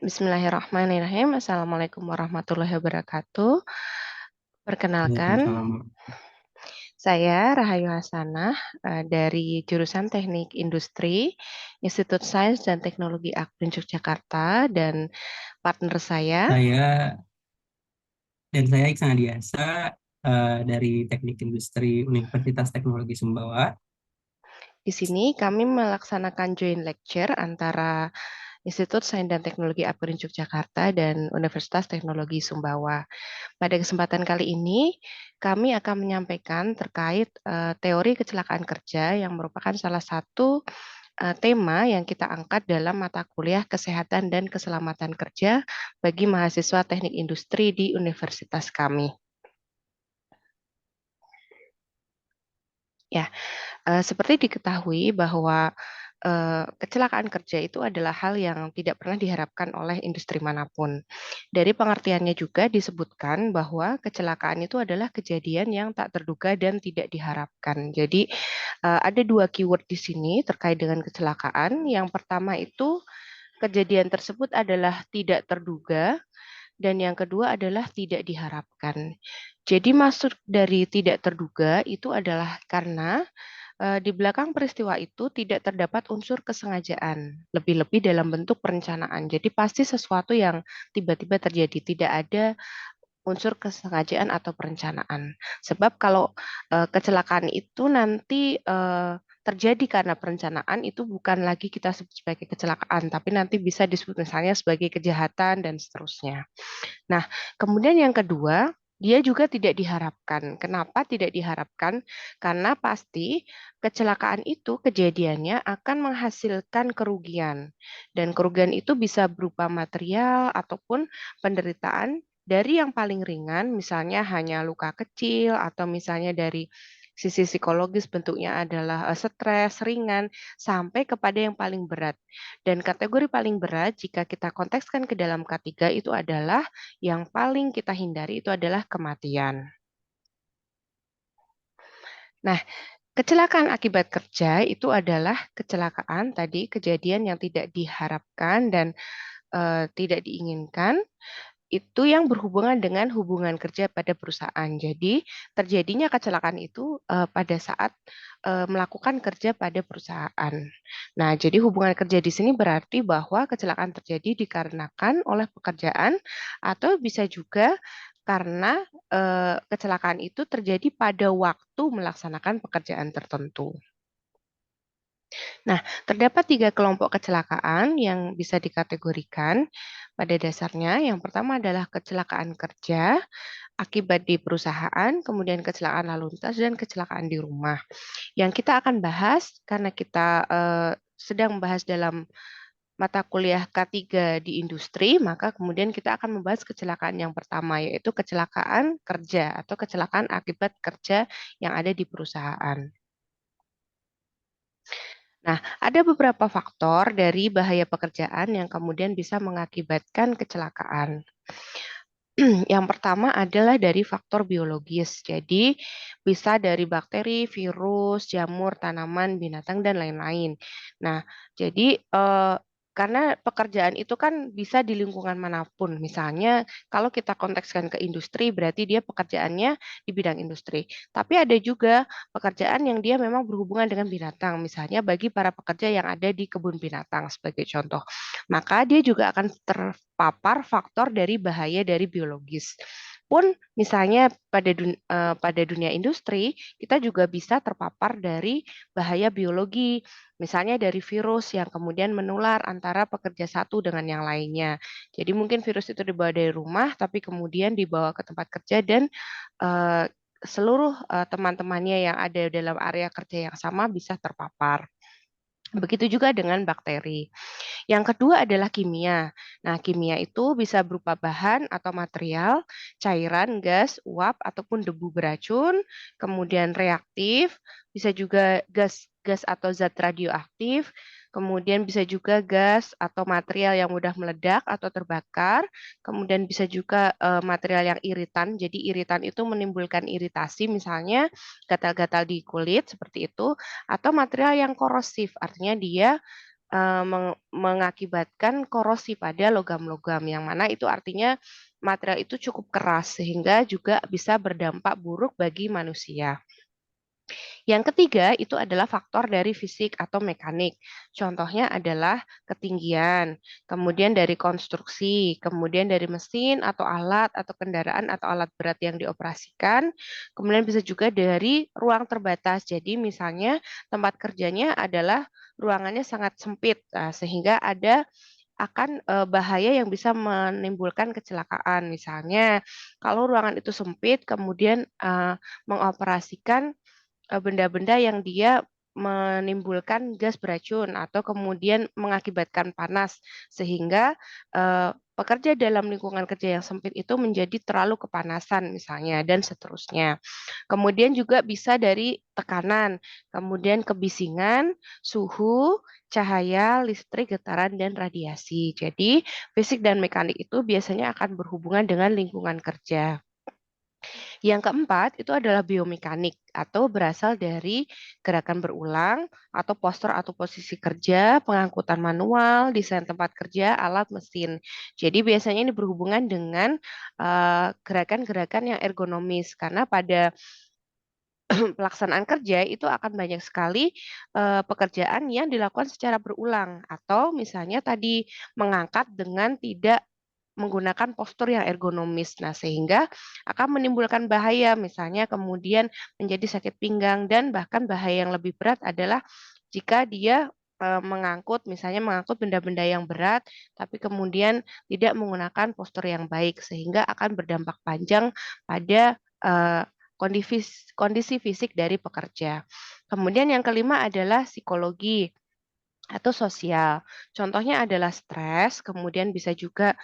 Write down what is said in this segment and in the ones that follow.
Bismillahirrahmanirrahim. Assalamualaikum warahmatullahi wabarakatuh. Perkenalkan, Waalaikumsalam. saya Rahayu Hasanah dari jurusan Teknik Industri, Institut Sains dan Teknologi Akmin Yogyakarta, dan partner saya. Saya saya Iksan Adiasa dari Teknik Industri Universitas Teknologi Sumbawa. Di sini kami melaksanakan joint lecture antara Institut Sains dan Teknologi Akmin Yogyakarta dan Universitas Teknologi Sumbawa. Pada kesempatan kali ini, kami akan menyampaikan terkait teori kecelakaan kerja yang merupakan salah satu tema yang kita angkat dalam mata kuliah Kesehatan dan Keselamatan Kerja bagi mahasiswa Teknik Industri di universitas kami. Ya, seperti diketahui bahwa kecelakaan kerja itu adalah hal yang tidak pernah diharapkan oleh industri manapun. Dari pengertiannya juga disebutkan bahwa kecelakaan itu adalah kejadian yang tak terduga dan tidak diharapkan. Jadi ada dua keyword di sini terkait dengan kecelakaan. Yang pertama itu kejadian tersebut adalah tidak terduga dan yang kedua adalah tidak diharapkan. Jadi maksud dari tidak terduga itu adalah karena di belakang peristiwa itu tidak terdapat unsur kesengajaan, lebih-lebih dalam bentuk perencanaan. Jadi pasti sesuatu yang tiba-tiba terjadi, tidak ada unsur kesengajaan atau perencanaan. Sebab kalau kecelakaan itu nanti terjadi karena perencanaan itu bukan lagi kita sebut sebagai kecelakaan, tapi nanti bisa disebut misalnya sebagai kejahatan dan seterusnya. Nah, kemudian yang kedua, dia juga tidak diharapkan. Kenapa tidak diharapkan? Karena pasti kecelakaan itu kejadiannya akan menghasilkan kerugian. Dan kerugian itu bisa berupa material ataupun penderitaan dari yang paling ringan, misalnya hanya luka kecil, atau misalnya dari sisi psikologis bentuknya adalah stres ringan, sampai kepada yang paling berat. Dan kategori paling berat jika kita kontekskan ke dalam K3 itu adalah yang paling kita hindari itu adalah kematian. Nah, kecelakaan akibat kerja itu adalah kecelakaan tadi kejadian yang tidak diharapkan dan tidak diinginkan itu yang berhubungan dengan hubungan kerja pada perusahaan. Jadi, terjadinya kecelakaan itu pada saat melakukan kerja pada perusahaan. Nah, jadi hubungan kerja di sini berarti bahwa kecelakaan terjadi dikarenakan oleh pekerjaan atau bisa juga karena kecelakaan itu terjadi pada waktu melaksanakan pekerjaan tertentu. Nah, terdapat tiga kelompok kecelakaan yang bisa dikategorikan pada dasarnya. Yang pertama adalah kecelakaan kerja akibat di perusahaan, kemudian kecelakaan lalu lintas, dan kecelakaan di rumah. Yang kita akan bahas karena kita sedang membahas dalam mata kuliah K3 di industri, maka kemudian kita akan membahas kecelakaan yang pertama, yaitu kecelakaan kerja atau kecelakaan akibat kerja yang ada di perusahaan. Nah, ada beberapa faktor dari bahaya pekerjaan yang kemudian bisa mengakibatkan kecelakaan. Yang pertama adalah dari faktor biologis. Jadi, bisa dari bakteri, virus, jamur, tanaman, binatang, dan lain-lain. Nah, jadi karena pekerjaan itu kan bisa di lingkungan manapun. Misalnya, kalau kita kontekskan ke industri, berarti dia pekerjaannya di bidang industri. Tapi ada juga pekerjaan yang dia memang berhubungan dengan binatang. Misalnya, bagi para pekerja yang ada di kebun binatang sebagai contoh. Maka dia juga akan terpapar faktor dari bahaya dari biologis. Pun misalnya pada dunia industri, kita juga bisa terpapar dari bahaya biologi, misalnya dari virus yang kemudian menular antara pekerja satu dengan yang lainnya. Jadi mungkin virus itu dibawa dari rumah, tapi kemudian dibawa ke tempat kerja dan eh, seluruh teman-temannya yang ada dalam area kerja yang sama bisa terpapar. Begitu juga dengan bakteri. Yang kedua adalah kimia. Nah, kimia itu bisa berupa bahan atau material, cairan, gas, uap, ataupun debu beracun, kemudian reaktif, bisa juga gas atau zat radioaktif, kemudian bisa juga gas atau material yang mudah meledak atau terbakar, kemudian bisa juga material yang iritan. Jadi iritan itu menimbulkan iritasi, misalnya gatal-gatal di kulit seperti itu, atau material yang korosif, artinya dia mengakibatkan korosi pada logam-logam, yang mana itu artinya material itu cukup keras sehingga juga bisa berdampak buruk bagi manusia. Yang ketiga itu adalah faktor dari fisik atau mekanik. Contohnya adalah ketinggian, kemudian dari konstruksi, kemudian dari mesin atau alat atau kendaraan atau alat berat yang dioperasikan, kemudian bisa juga dari ruang terbatas. Jadi misalnya tempat kerjanya adalah ruangannya sangat sempit, sehingga ada akan bahaya yang bisa menimbulkan kecelakaan. Misalnya, kalau ruangan itu sempit, kemudian mengoperasikan benda-benda yang dia menimbulkan gas beracun atau kemudian mengakibatkan panas sehingga pekerja dalam lingkungan kerja yang sempit itu menjadi terlalu kepanasan misalnya dan seterusnya. Kemudian juga bisa dari tekanan, kemudian kebisingan, suhu, cahaya, listrik, getaran, dan radiasi. Jadi, fisik dan mekanik itu biasanya akan berhubungan dengan lingkungan kerja. Yang keempat itu adalah biomekanik atau berasal dari gerakan berulang atau postur atau posisi kerja, pengangkutan manual, desain tempat kerja, alat mesin. Jadi biasanya ini berhubungan dengan gerakan-gerakan yang ergonomis karena pada pelaksanaan kerja itu akan banyak sekali pekerjaan yang dilakukan secara berulang atau misalnya tadi mengangkat dengan tidak menggunakan postur yang ergonomis. Nah, sehingga akan menimbulkan bahaya, misalnya kemudian menjadi sakit pinggang dan bahkan bahaya yang lebih berat adalah jika dia misalnya mengangkut benda-benda yang berat, tapi kemudian tidak menggunakan postur yang baik, sehingga akan berdampak panjang pada kondisi fisik dari pekerja. Kemudian yang kelima adalah psikologi atau sosial. Contohnya adalah stres, kemudian bisa juga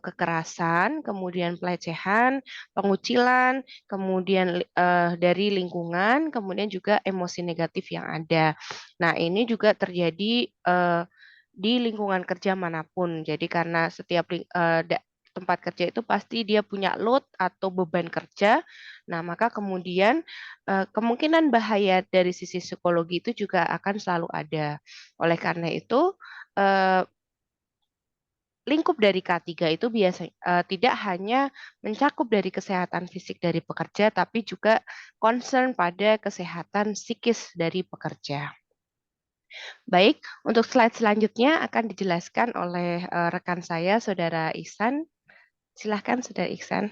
kekerasan, kemudian pelecehan, pengucilan, kemudian dari lingkungan, kemudian juga emosi negatif yang ada. Nah, ini juga terjadi di lingkungan kerja manapun. Jadi karena setiap tempat kerja itu pasti dia punya load atau beban kerja. Nah, maka kemudian kemungkinan bahaya dari sisi psikologi itu juga akan selalu ada. Oleh karena itu, eee, lingkup dari K3 itu tidak hanya mencakup dari kesehatan fisik dari pekerja, tapi juga concern pada kesehatan psikis dari pekerja. Baik, untuk slide selanjutnya akan dijelaskan oleh, rekan saya, Saudara Ihsan. Silahkan Saudara Ihsan.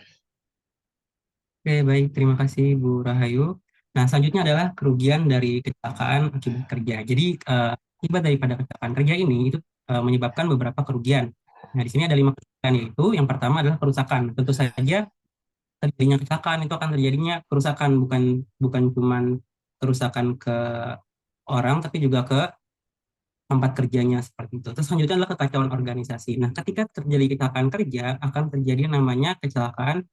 Oke, baik. Terima kasih, Bu Rahayu. Nah, selanjutnya adalah kerugian dari kecelakaan akibat kerja. Jadi, akibat daripada kecelakaan kerja ini itu menyebabkan beberapa kerugian. Nah, di sini ada 5 kerugian, yaitu yang pertama adalah kerusakan. Tentu saja terjadinya kecelakaan itu akan terjadinya kerusakan, bukan bukan cuman kerusakan ke orang, tapi juga ke tempat kerjanya seperti itu. Terus selanjutnya adalah kekacauan organisasi. Nah, ketika terjadi kecelakaan kerja, akan terjadi namanya kecelakaan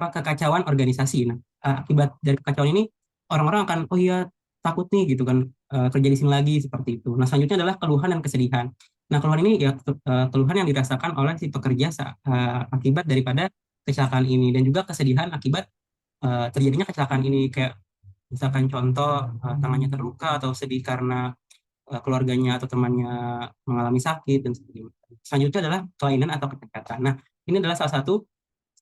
kekacauan organisasi. Nah, akibat dari kekacauan ini orang-orang akan oh iya takut nih gitu kan kerja di sini lagi seperti itu. Nah, selanjutnya adalah keluhan dan kesedihan. Nah, keluhan ini ya keluhan yang dirasakan oleh si pekerja akibat daripada kecelakaan ini dan juga kesedihan akibat terjadinya kecelakaan ini kayak misalkan contoh tangannya terluka atau sedih karena keluarganya atau temannya mengalami sakit dan sebagainya. Selanjutnya adalah kelainan atau kecacatan. Nah, ini adalah salah satu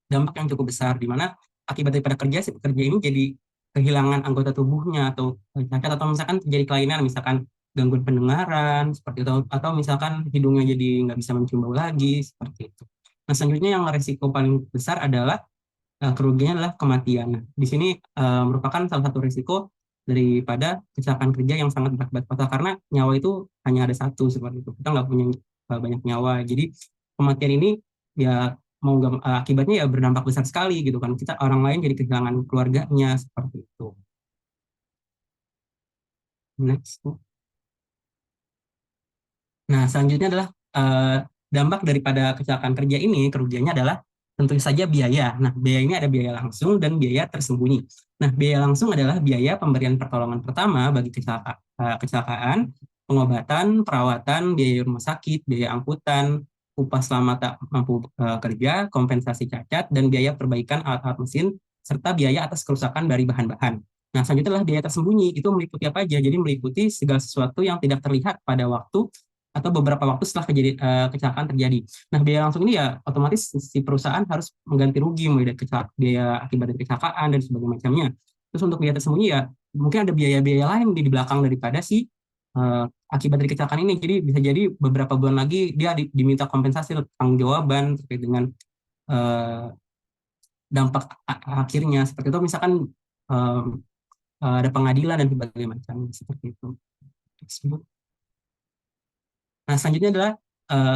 dampak yang cukup besar di mana akibat daripada kerja si pekerja ini jadi kehilangan anggota tubuhnya atau cacat atau misalkan terjadi kelainan misalkan gangguan pendengaran seperti itu atau misalkan hidungnya jadi nggak bisa mencium bau lagi seperti itu. Nah, selanjutnya yang resiko paling besar adalah kerugian adalah kematian. Nah, di sini merupakan salah satu risiko daripada kecelakaan kerja yang sangat berat fatal karena nyawa itu hanya ada satu seperti itu. Kita nggak punya banyak nyawa. Jadi kematian ini ya mau nggak akibatnya ya berdampak besar sekali gitu kan. Kita orang lain jadi kehilangan keluarganya seperti itu. Next. Nah, selanjutnya adalah dampak daripada kecelakaan kerja ini, kerugiannya adalah tentu saja biaya. Nah, biaya ini ada biaya langsung dan biaya tersembunyi. Nah, biaya langsung adalah biaya pemberian pertolongan pertama bagi kecelakaan, pengobatan, perawatan, biaya rumah sakit, biaya angkutan, upah selama tak mampu kerja, kompensasi cacat, dan biaya perbaikan alat-alat mesin, serta biaya atas kerusakan dari bahan-bahan. Nah, selanjutnya adalah biaya tersembunyi. Itu meliputi apa aja? Jadi meliputi segala sesuatu yang tidak terlihat pada waktu atau beberapa waktu setelah kecelakaan terjadi. Nah, biaya langsung ini ya otomatis si perusahaan harus mengganti rugi mulai dari biaya akibat dari kecelakaan dan sebagainya macamnya. Terus untuk biaya tersembunyi ya mungkin ada biaya-biaya lain di belakang daripada si akibat dari kecelakaan ini. Jadi bisa jadi beberapa bulan lagi dia diminta kompensasi atau tanggung jawaban terkait dengan eh, dampak akhirnya seperti itu. Misalkan eh, ada pengadilan dan berbagai macam seperti itu. Nah, selanjutnya adalah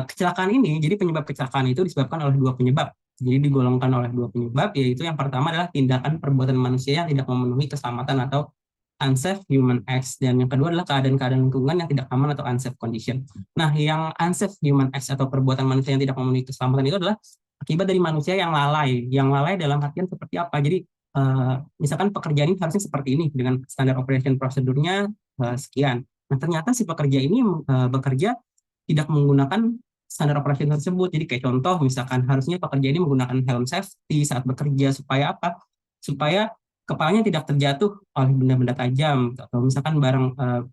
kecelakaan ini. Jadi penyebab kecelakaan itu disebabkan oleh dua penyebab. Jadi digolongkan oleh dua penyebab, yaitu yang pertama adalah tindakan perbuatan manusia yang tidak memenuhi keselamatan atau unsafe human acts, dan yang kedua adalah keadaan-keadaan lingkungan yang tidak aman atau unsafe condition. Nah, yang unsafe human acts atau perbuatan manusia yang tidak memenuhi keselamatan itu adalah akibat dari manusia yang lalai. Yang lalai dalam artian seperti apa? Jadi misalkan pekerjaan ini harusnya seperti ini dengan standar operation prosedurnya sekian. Nah, ternyata si pekerja ini bekerja tidak menggunakan standar operasi tersebut. Jadi kayak contoh, misalkan harusnya pekerja ini menggunakan helm safety saat bekerja supaya apa? Supaya kepalanya tidak terjatuh oleh benda-benda tajam atau misalkan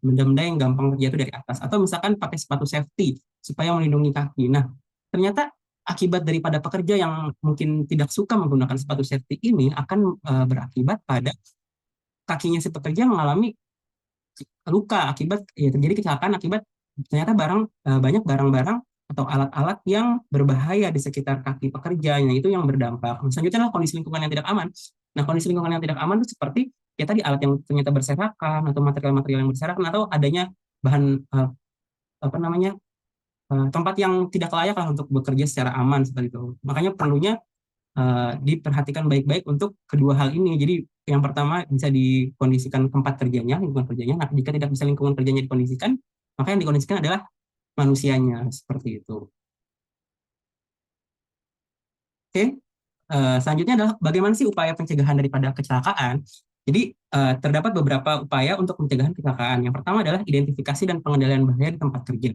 benda-benda yang gampang terjatuh dari atas, atau misalkan pakai sepatu safety supaya melindungi kaki. Nah, ternyata akibat daripada pekerja yang mungkin tidak suka menggunakan sepatu safety ini akan berakibat pada kakinya si pekerja mengalami luka akibat ya terjadi kecelakaan akibat ternyata banyak barang-barang atau alat-alat yang berbahaya di sekitar kaki pekerja. Nah, itu yang berdampak. Selanjutnya adalah kondisi lingkungan yang tidak aman. Nah, kondisi lingkungan yang tidak aman itu seperti ya tadi alat yang ternyata berserakan atau material-material yang berserakan atau adanya bahan apa namanya tempat yang tidak layak lah untuk bekerja secara aman seperti itu. Makanya perlunya diperhatikan baik-baik untuk kedua hal ini. Jadi yang pertama bisa dikondisikan tempat kerjanya, lingkungan kerjanya. Nah, jika tidak bisa lingkungan kerjanya dikondisikan, maka yang dikondisikan adalah manusianya seperti itu. Oke, selanjutnya adalah bagaimana sih upaya pencegahan daripada kecelakaan. Jadi terdapat beberapa upaya untuk pencegahan kecelakaan. Yang pertama adalah identifikasi dan pengendalian bahaya di tempat kerja.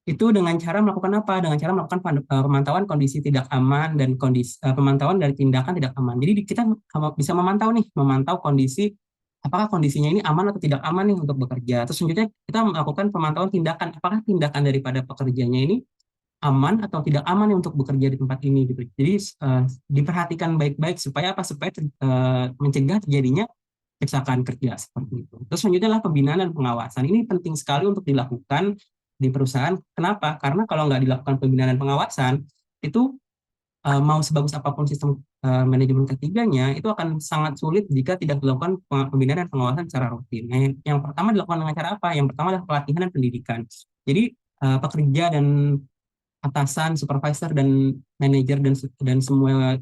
Itu dengan cara melakukan apa? Dengan cara melakukan pemantauan kondisi tidak aman dan pemantauan dari tindakan tidak aman. Jadi kita bisa memantau nih, memantau kondisi apakah kondisinya ini aman atau tidak aman nih untuk bekerja. Terus selanjutnya kita melakukan pemantauan tindakan, apakah tindakan daripada pekerjanya ini aman atau tidak aman nih untuk bekerja di tempat ini gitu. Jadi diperhatikan baik-baik supaya apa? Supaya mencegah terjadinya kecelakaan kerja seperti itu. Terus selanjutnya adalah pembinaan dan pengawasan. Ini penting sekali untuk dilakukan di perusahaan. Kenapa? Karena kalau nggak dilakukan pembinaan dan pengawasan, itu mau sebagus apapun sistem manajemen ketiganya, itu akan sangat sulit jika tidak dilakukan pembinaan dan pengawasan secara rutin. Nah, yang pertama dilakukan dengan cara apa? Yang pertama adalah pelatihan dan pendidikan. Jadi pekerja dan atasan, supervisor dan manajer dan semua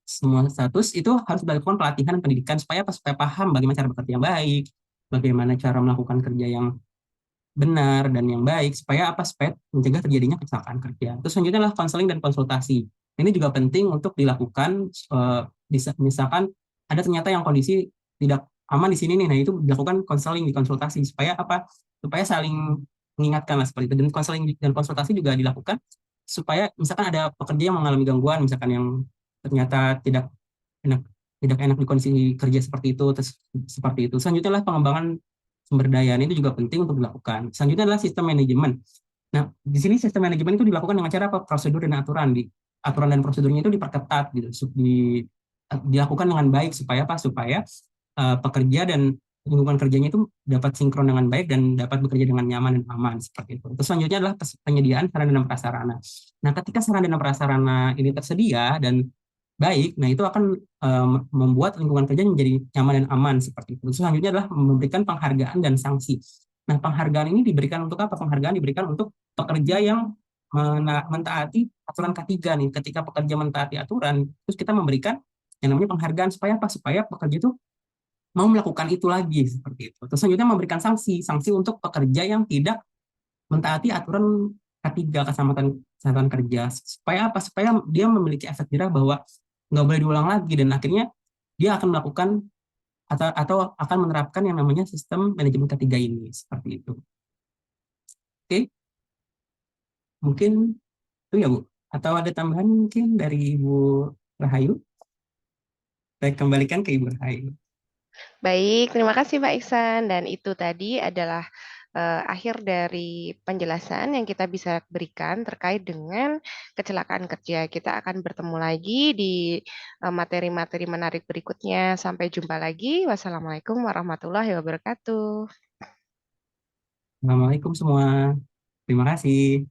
semua status itu harus dilakukan pelatihan dan pendidikan supaya apa? Supaya paham bagaimana cara bekerja yang baik, bagaimana cara melakukan kerja yang benar dan yang baik supaya apa? Supaya mencegah terjadinya kecelakaan kerja. Terus selanjutnya adalah konseling dan konsultasi. Ini juga penting untuk dilakukan misalkan ada ternyata yang kondisi tidak aman di sini nih. Nah, itu dilakukan konseling di konsultasi supaya apa? Supaya saling mengingatkan lah seperti itu. Dan konseling dan konsultasi juga dilakukan supaya misalkan ada pekerja yang mengalami gangguan misalkan yang ternyata enak tidak enak di kondisi kerja seperti itu, terus seperti itu. Selanjutnya adalah pengembangan sumber daya. Ini juga penting untuk dilakukan. Selanjutnya adalah sistem manajemen. Nah, di sini sistem manajemen itu dilakukan dengan cara apa? Prosedur dan aturan. Aturan dan prosedurnya itu diperketat gitu, dilakukan dengan baik supaya apa? Supaya pekerja dan lingkungan kerjanya itu dapat sinkron dengan baik dan dapat bekerja dengan nyaman dan aman seperti itu. Terus selanjutnya adalah penyediaan sarana dan prasarana. Nah, ketika sarana dan prasarana ini tersedia dan baik, nah itu akan membuat lingkungan kerja menjadi nyaman dan aman seperti itu. Terus selanjutnya adalah memberikan penghargaan dan sanksi. Nah, penghargaan ini diberikan untuk apa? Penghargaan diberikan untuk pekerja yang mentaati aturan K3 nih. Ketika pekerja mentaati aturan, terus kita memberikan yang namanya penghargaan supaya apa? Supaya pekerja itu mau melakukan itu lagi seperti itu. Terus selanjutnya memberikan sanksi, sanksi untuk pekerja yang tidak mentaati aturan K3 kesehatan kerja supaya apa? Supaya dia memiliki efek jerah bahwa nggak boleh diulang lagi dan akhirnya dia akan melakukan atau akan menerapkan yang namanya sistem manajemen K3 ini seperti itu. Oke, mungkin itu ya Bu. Atau ada tambahan mungkin dari Bu Rahayu? Saya kembalikan ke Ibu Rahai. Baik, terima kasih Pak Iksan. Dan itu tadi adalah akhir dari penjelasan yang kita bisa berikan terkait dengan kecelakaan kerja. Kita akan bertemu lagi di materi-materi menarik berikutnya. Sampai jumpa lagi. Wassalamualaikum warahmatullahi wabarakatuh. Assalamualaikum semua. Terima kasih.